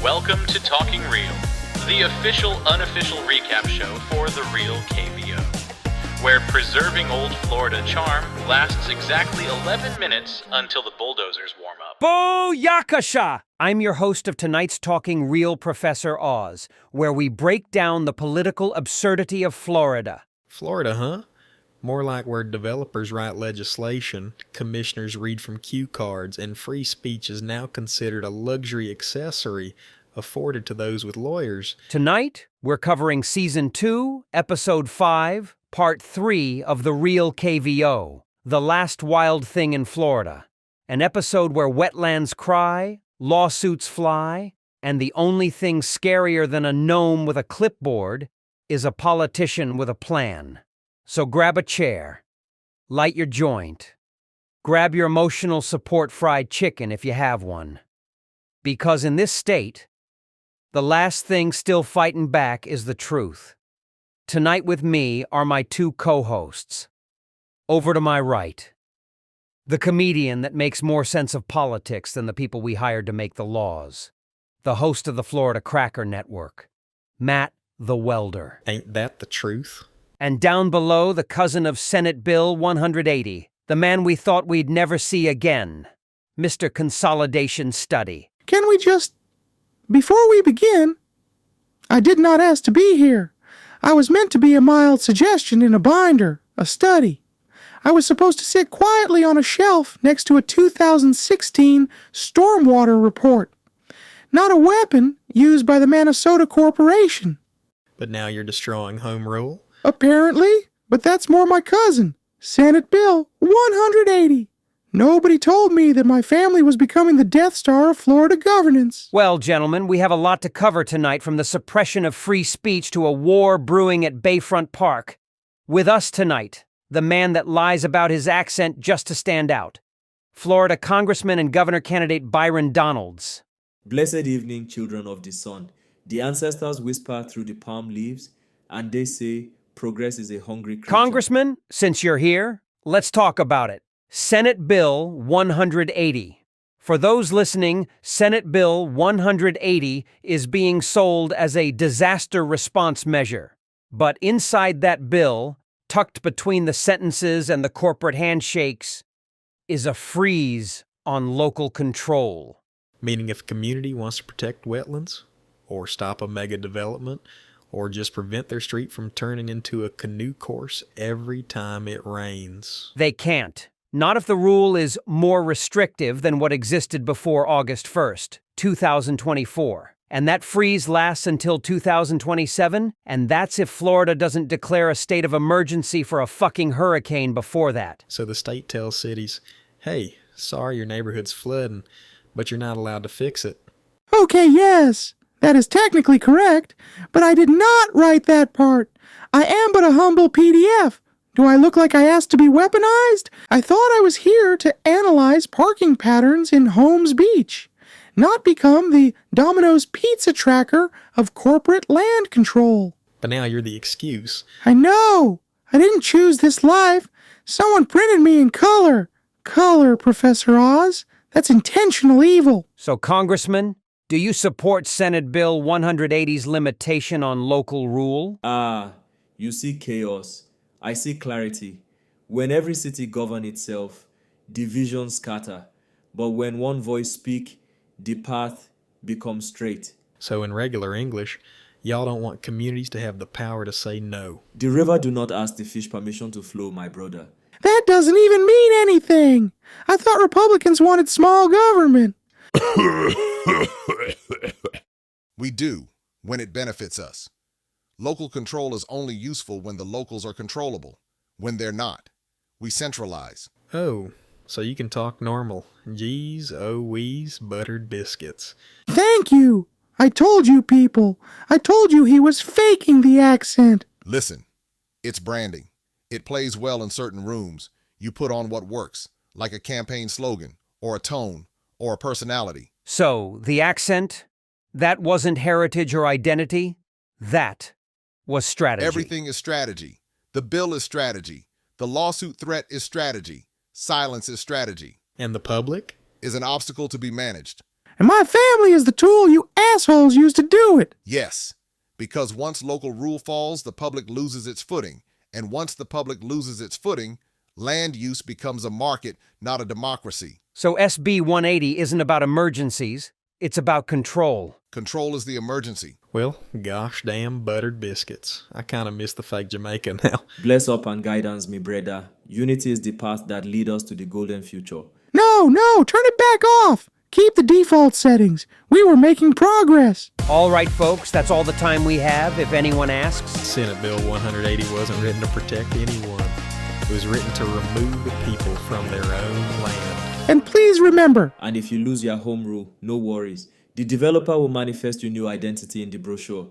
Welcome to Talking Real, the official unofficial recap show for the Real KVO, where preserving old Florida charm lasts exactly 11 minutes until the bulldozers warm up. Booyakasha! I'm your host of tonight's Talking Real, Professor Oz, where we break down the political absurdity of Florida. Florida, huh? More like where developers write legislation, commissioners read from cue cards, and free speech is now considered a luxury accessory afforded to those with lawyers. Tonight, we're covering Season 2, Episode 5, Part 3 of the Real KVO, The Last Wild Thing in Florida, an episode where wetlands cry, lawsuits fly, and the only thing scarier than a gnome with a clipboard is a politician with a plan. So grab a chair, light your joint, grab your emotional support fried chicken if you have one. Because in this state, the last thing still fighting back is the truth. Tonight with me are my two co-hosts. Over to my right, the comedian that makes more sense of politics than the people we hired to make the laws. The host of the Florida Cracker Network, Matt the Welder. Ain't that the truth? And down below, the cousin of Senate Bill 180, the man we thought we'd never see again, Mr. Consolidation Study. Can we just... Before we begin, I did not ask to be here. I was meant to be a mild suggestion in a binder, a study. I was supposed to sit quietly on a shelf next to a 2016 stormwater report. Not a weapon used by the Minnesota Corporation. But now you're destroying home rule? Apparently, but that's more my cousin, Senate Bill 180. Nobody told me that my family was becoming the Death Star of Florida governance. Well, gentlemen, we have a lot to cover tonight, from the suppression of free speech to a war brewing at Bayfront Park. With us tonight, the man that lies about his accent just to stand out, Florida Congressman and Governor candidate Byron Donalds. Blessed evening, children of the sun. The ancestors whisper through the palm leaves, and they say, progress is a hungry creature. Congressman, since you're here, let's talk about it. Senate Bill 180. For those listening, Senate Bill 180 is being sold as a disaster response measure. But inside that bill, tucked between the sentences and the corporate handshakes, is a freeze on local control. Meaning if a community wants to protect wetlands, or stop a mega development, or just prevent their street from turning into a canoe course every time it rains, they can't. Not if the rule is more restrictive than what existed before August 1st, 2024. And that freeze lasts until 2027, and that's if Florida doesn't declare a state of emergency for a fucking hurricane before that. So the state tells cities, hey, sorry your neighborhood's flooding, but you're not allowed to fix it. Okay, yes, that is technically correct, but I did not write that part. I am but a humble PDF. Do I look like I asked to be weaponized? I thought I was here to analyze parking patterns in Holmes Beach, not become the Domino's pizza tracker of corporate land control. But now you're the excuse. I know. I didn't choose this life. Someone printed me in color. Color, Professor Oz. That's intentional evil. So, Congressman, do you support Senate Bill 180's limitation on local rule? You see chaos. I see clarity. When every city governs itself, divisions scatter. But when one voice speaks, the path becomes straight. So in regular English, y'all don't want communities to have the power to say no. The river do not ask the fish permission to flow, my brother. That doesn't even mean anything. I thought Republicans wanted small government. We do, when it benefits us. Local control is only useful when the locals are controllable. When they're not, we centralize. Oh, so you can talk normal. Geez, oh wees, buttered biscuits. Thank you. I told you people. I told you he was faking the accent. Listen, it's branding. It plays well in certain rooms. You put on what works, like a campaign slogan, or a tone, or a personality. So, the accent, that wasn't heritage or identity? That was strategy. Everything is strategy. The bill is strategy. The lawsuit threat is strategy. Silence is strategy. And the public? Is an obstacle to be managed. And my family is the tool you assholes use to do it. Yes, because once local rule falls, the public loses its footing. And once the public loses its footing, land use becomes a market, not a democracy. So SB 180 isn't about emergencies, it's about control. Control is the emergency. Well, gosh damn buttered biscuits. I kind of miss the fake Jamaica now. Bless up and guidance, me brother. Unity is the path that leads us to the golden future. No, turn it back off. Keep the default settings. We were making progress. All right, folks, that's all the time we have, if anyone asks. Senate Bill 180 wasn't written to protect anyone. It was written to remove the people from their own land. And please remember, And if you lose your home rule, no worries. The developer will manifest your new identity in the brochure.